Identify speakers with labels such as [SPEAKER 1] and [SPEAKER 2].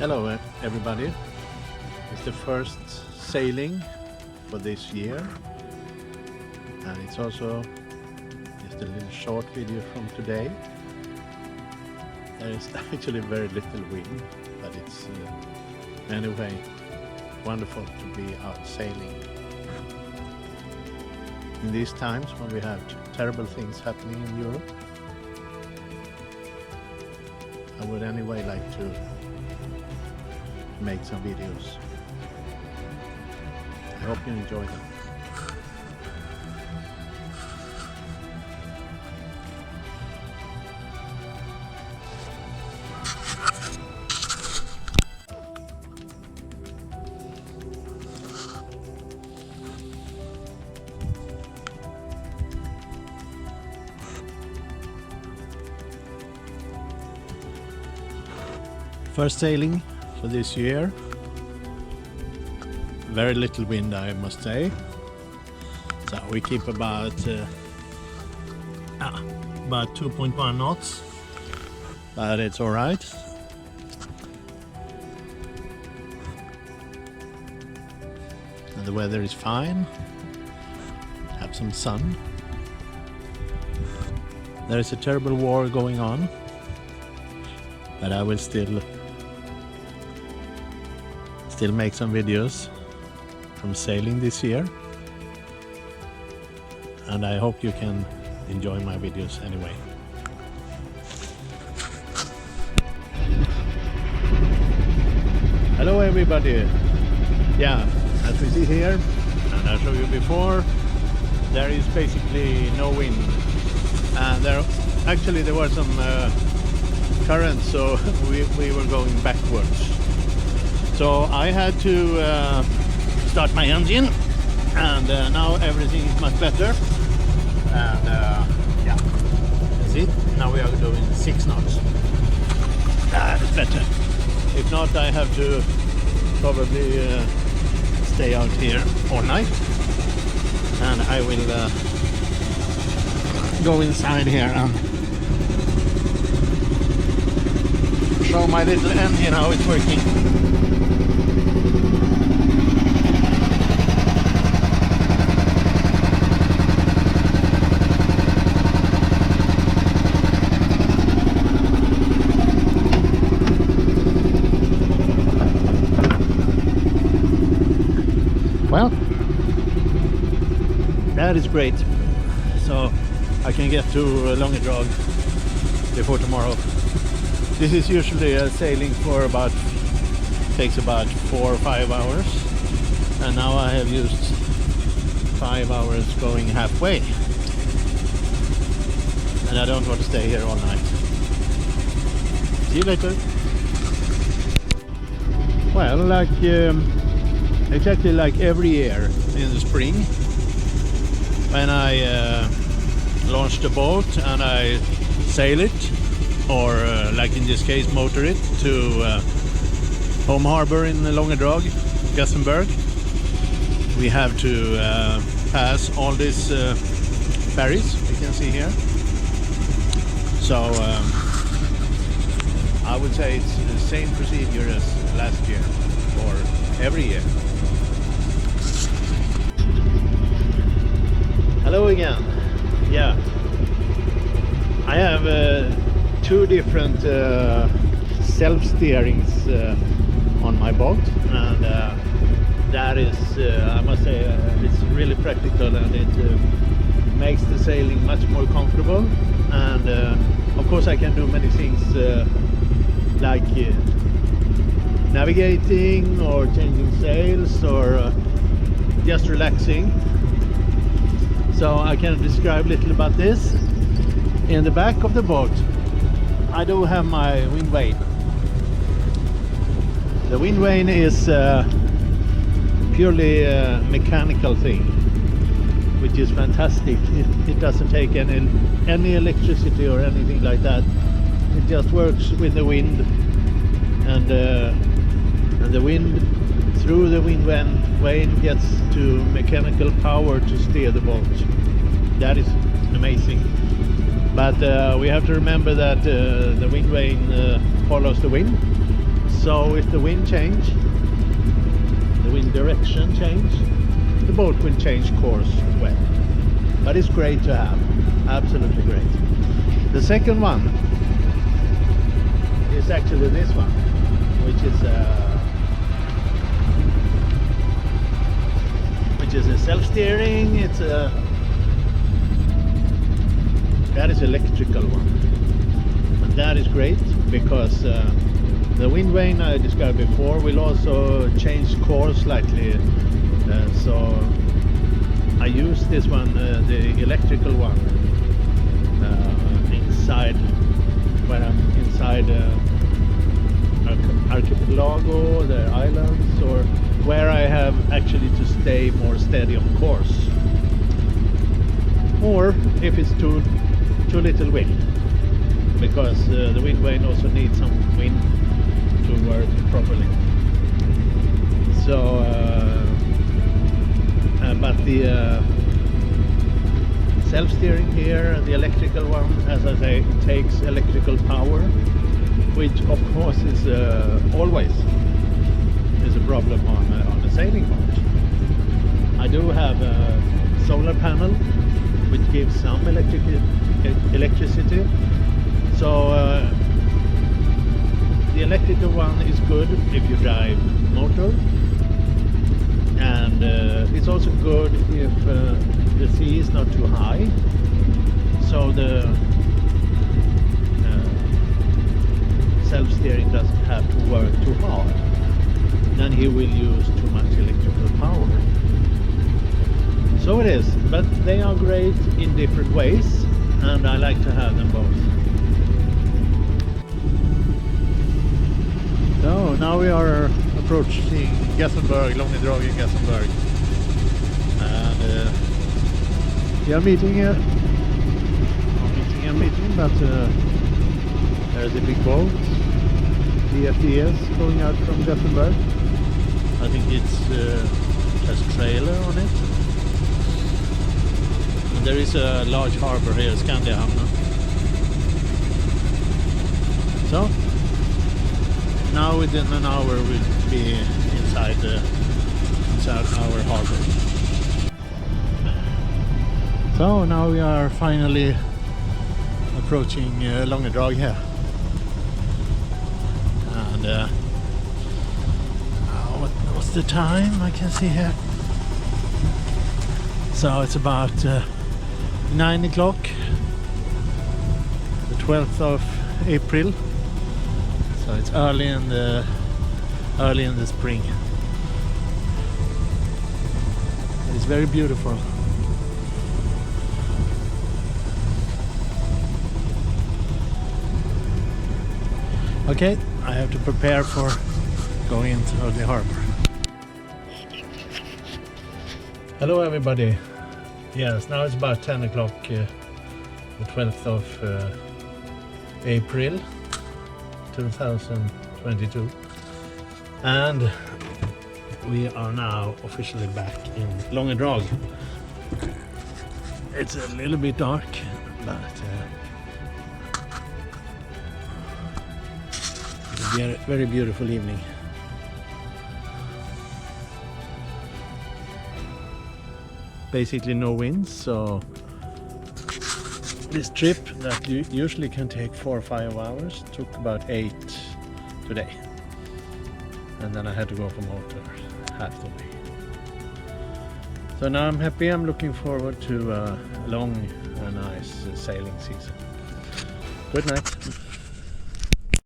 [SPEAKER 1] Hello everybody, it's the first sailing for this year and it's also just a little short video from today. There is actually very little wind, but it's anyway wonderful to be out sailing. In these times when we have terrible things happening in Europe, I would anyway like to make some videos. I hope you enjoy them. First sailing for this year. Very little wind, I must say. So we keep about 2.1 knots, but it's all right. And the weather is fine. Have some sun. There is a terrible war going on, but I will still make some videos from sailing this year, and I hope you can enjoy my videos anyway. Hello everybody. Yeah, as we see here, and I showed you before, there is basically no wind, and there were some currents, so we were going backwards. So I had to start my engine, and now everything is much better. And yeah, see, now we are doing 6 knots. It's better. If not, I have to probably stay out here all night, and I will go inside here and show my little engine how it's working. Well, that is great. So I can get to Långedrag before tomorrow. This is usually a sailing for takes about 4 or 5 hours, and now I have used 5 hours going halfway, and I don't want to stay here all night. See you later. Well, exactly like every year in the spring, when I launch the boat and I sail it, or like in this case motor it to home harbor in Långedrag, Gothenburg, we have to pass all these ferries you can see here. So I would say it's the same procedure as last year, or every year. Hello again. Yeah, I have 2 different self-steerings on my boat, and that is, I must say, it's really practical, and it makes the sailing much more comfortable. And of course I can do many things like navigating or changing sails, or just relaxing. So I can describe a little about this. In the back of the boat I do have my wind vane. The wind vane is purely a mechanical thing, which is fantastic. It doesn't take any electricity or anything like that. It just works with the wind, and the wind through the wind vane gets to mechanical power to steer the boat. That is amazing. But we have to remember that the wind vane follows the wind. So if the wind change, the wind direction change, the boat will change course as well. But it's great to have, absolutely great. The second one is actually this one, which is a self-steering. It's that is electrical one, and that is great because the wind vane I described before will also change course slightly. So I use this one, the electrical one, inside when I'm inside archipelago, the islands, or where I have actually to stay more steady on course, or if it's too little wind, because the wind vane also needs some wind to work properly. So but the self-steering here, the electrical one, as I say, takes electrical power, which of course is always is a problem on a sailing boat. I do have a solar panel which gives some electricity, so the electrical one is good if you drive motor, and it's also good if the sea is not too high, so the self-steering doesn't have to work too hard. Then he will use too much electrical power. So it is, but they are great in different ways, and I like to have them both. So now we are approaching Gothenburg, Långedrag in Gothenburg, and we are meeting here. But there's a big boat, the FDS, going out from Gothenburg. I think it's has a trailer on it. And there is a large harbor here, Skandiahamnen. So now within an hour we'll be inside our harbor. So now we are finally approaching Långedrag here, and what's the time I can see here? So it's about 9 o'clock, the 12th of April. So it's early in the spring. It's very beautiful. Okay, I have to prepare for going into the harbor. Hello everybody. Yes, now it's about 10 o'clock, the 12th of April 2022, and we are now officially back in Långedrag. It's a little bit dark, but it'll be a very beautiful evening. Basically no winds, so this trip that usually can take 4 or 5 hours took about 8 today, and then I had to go for motor half the way. So now I'm happy. I'm looking forward to a long and nice sailing season. Good night.